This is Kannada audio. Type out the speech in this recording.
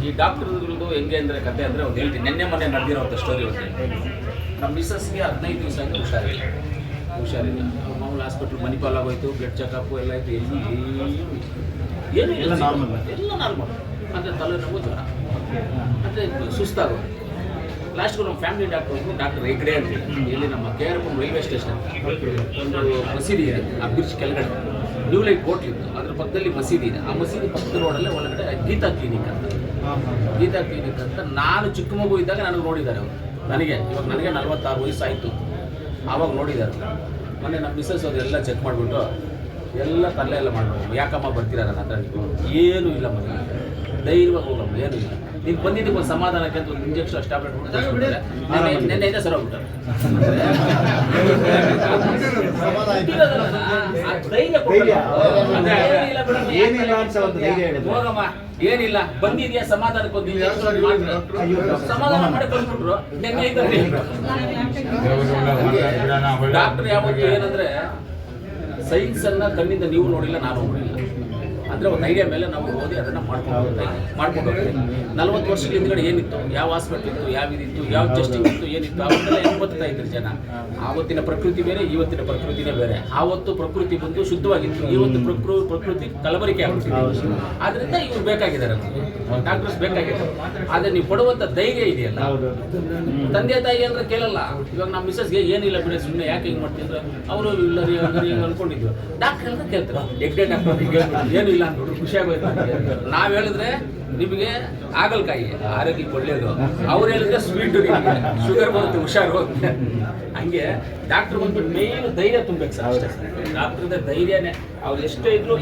ಈ ಡಾಕ್ಟರ್ಗಳದ್ದು ಹೆಂಗೆ ಅಂದರೆ ಕತೆ ಅಂದರೆ ಒಂದು ಹೇಳ್ತೀನಿ, ನೆನ್ನೆ ಮೊನ್ನೆ ನಡೆದಿರೋಂಥ ಸ್ಟೋರಿ ಒಂದು ನಮ್ಮ ಮಿಸ್ಸಸ್ಗೆ 15 ದಿವಸ ಆಗಿ ಹುಷಾರಿಲ್ಲ. ಮಾಮೂಲು ಹಾಸ್ಪಿಟ್ಲ್ ಮಣಿಪಾಲ್ ಆಗೋಯ್ತು, ಬ್ಲಡ್ ಚೆಕಪ್ಪು ಎಲ್ಲ ಆಯಿತು, ಎಲ್ಲ ನಾರ್ಮಲ್ ಅಂದರೆ ತಲೆನೋವು, ಜ್ವರ ಅಂದರೆ ಸುಸ್ತಾಗೋದು. ಲಾಸ್ಟ್ಗೂ ನಮ್ಮ ಫ್ಯಾಮಿಲಿ ಡಾಕ್ಟರ್ ಹೆಗ್ಡೆ ಅಂತ ಇಲ್ಲಿ ನಮ್ಮ KRM ರೈಲ್ವೆ ಸ್ಟೇಷನ್ ಒಂದು ಮಸೀದಿ ಇದೆ, ಆ ಬ್ರಿಡ್ಜ್ ಕೆಳಗಡೆ ನ್ಯೂ ಲೈಟ್ ಕೋರ್ಟ್ ಇತ್ತು, ಅದ್ರ ಪಕ್ಕದಲ್ಲಿ ಮಸೀದಿ ಇದೆ. ಆ ಮಸೀದಿ ಪಕ್ಕದ ರೋಡಲ್ಲೇ ಒಳಗಡೆ ಗೀತಾ ಕ್ಲಿನಿಕ್ ಅಂತ ನಾನು ಚಿಕ್ಕ ಮಗು ಇದ್ದಾಗ ನನಗೆ ನೋಡಿದ್ದಾರೆ ಅವರು. ನನಗೆ 46 ವಯಸ್ಸಾಯಿತು, ಆವಾಗ ನೋಡಿದ್ದಾರೆ. ಮೊನ್ನೆ ನಮ್ಮ ಮಿಸ್ಸಸ್ ಅದೆಲ್ಲ ಚೆಕ್ ಮಾಡಿಬಿಟ್ಟು ಎಲ್ಲ ತಲೆ ಎಲ್ಲ ಮಾಡ್ಬೋದು, ಯಾಕಮ್ಮ ಬರ್ತೀರಾ ನನ್ನ ಹತ್ರ? ಏನೂ ಇಲ್ಲ ಮನೆ, ಧೈರ್ಯವಾಗಿ ಹೋಗಮ್ಮ, ಏನೂ ಇಲ್ಲ. ನೀನು ಬಂದಿದ್ದಕ್ಕೆ ಒಂದು ಸಮಾಧಾನಕ್ಕೆ ಅಂತ ಒಂದು ಇಂಜೆಕ್ಷನ್ ಟ್ಯಾಬ್ಲೆಟ್ ಕೊಟ್ಟು ನೆನ್ನೆ ಇದೆ ಸರ್ ಹೋಗ್ಬಿಟ್ಟು ಹೋಗಮ್ಮ, ಏನಿಲ್ಲ, ಬಂದಿದ್ಯಾ ಸಮಾಧಾನಕ್ಕೆ ಒಂದು ಸಮಾಧಾನ ಮಾಡಿ ಬಂದ್ಬಿಟ್ರು. ನೆನ್ನೆ ಡಾಕ್ಟರ್ ಯಾವತ್ತು ಏನಂದ್ರೆ ಸೈನ್ಸ್ ಅನ್ನ ಕಣ್ಣಿಂದ ನೀವು ನೋಡಿಲ್ಲ, ನಾನು ನೋಡಿಲ್ಲ ಅಂದರೆ ಒಂದು ಐಡಿಯಾ ಮೇಲೆ ನಾವು ಓದಿ ಅದನ್ನು ಮಾಡ್ಕೊಂಡು ಹೋಗ್ತೀವಿ. 40 ವರ್ಷಗಳ ಹಿಂದ್ಗಡೆ ಏನಿತ್ತು, ಯಾವ ಹಾಸ್ಪಿಟ್ಲ್ ಇತ್ತು, ಯಾವ ಇದಿತ್ತು, ಯಾವ ಟೆಸ್ಟಿಂಗ್ ಇತ್ತು, ಏನಿತ್ತು, ಅವತ್ತೆಲ್ಲ ಹೆಂಗೆ ಬದುಕ್ತಾ ಇದ್ರು ಜನ. ಆವತ್ತಿನ ಪ್ರಕೃತಿ ಬೇರೆ, ಇವತ್ತಿನ ಪ್ರಕೃತಿನೇ ಬೇರೆ. ಆವತ್ತು ಪ್ರಕೃತಿ ಬಂದು ಶುದ್ಧವಾಗಿತ್ತು, ಇವತ್ತು ಪ್ರಕೃತಿ ಕಲಬರಿಕೆ ಆಗ್ಬಿಟ್ಟಿದೆ. ಆದ್ದರಿಂದ ಇವ್ರು ಬೇಕಾಗಿದ್ದಾರೆ, ಡಾಕ್ಟರ್ಸ್ ಬೇಕಾಗಿದ್ದಾರೆ. ಆದರೆ ನೀವು ಪಡುವಂಥ ಧೈರ್ಯ ಇದೆಯಲ್ಲ, ತಂದೆ ತಾಯಿ ಅಂದರೆ ಕೇಳಲ್ಲ. ಇವಾಗ ನಮ್ಮ ಮಿಸ್ಸಸ್ಗೆ ಏನಿಲ್ಲ ಬಿಡಿ, ಸುಮ್ಮನೆ ಯಾಕೆ ಹಿಂಗೆ ಮಾಡ್ತಿದ್ರು, ಅವರು ಇಲ್ಲ ರೀ ಅನ್ಕೊಂಡಿದ್ವಿ. ಡಾಕ್ಟರ್ ಎಲ್ಲ ಕೇಳ್ತಾರೆ, ಎಗ್ಡೆ ಡಾಕ್ಟರ್ ಏನು ಇಲ್ಲ ಅಂದ್ಬಿಟ್ಟು ಖುಷಿಯಾಗೋಯ್ತು. ನಾವು ಹೇಳಿದ್ರೆ ನಿಮಗೆ ಹಾಗಲಕಾಯಿ ಆರೋಗ್ಯಕ್ಕೆ ಒಳ್ಳೆಯದು, ಅವ್ರು ಹೇಳಿದ್ರೆ ಸ್ವೀಟು, ನಿಮಗೆ ಶುಗರ್ ಬರುತ್ತೆ, ಹುಷಾರು ಹೋಗುತ್ತೆ. ಹಂಗೆ ಡಾಕ್ಟರ್ ಬಂದ್ಬಿಟ್ಟು ಮೇನ್ ಧೈರ್ಯ ತುಂಬಬೇಕು ಸರ್, ಅಷ್ಟೇ. ಡಾಕ್ಟ್ರಿಂದ ಧೈರ್ಯನೇ, ಅವ್ರು ಎಷ್ಟೇ ಇದ್ರು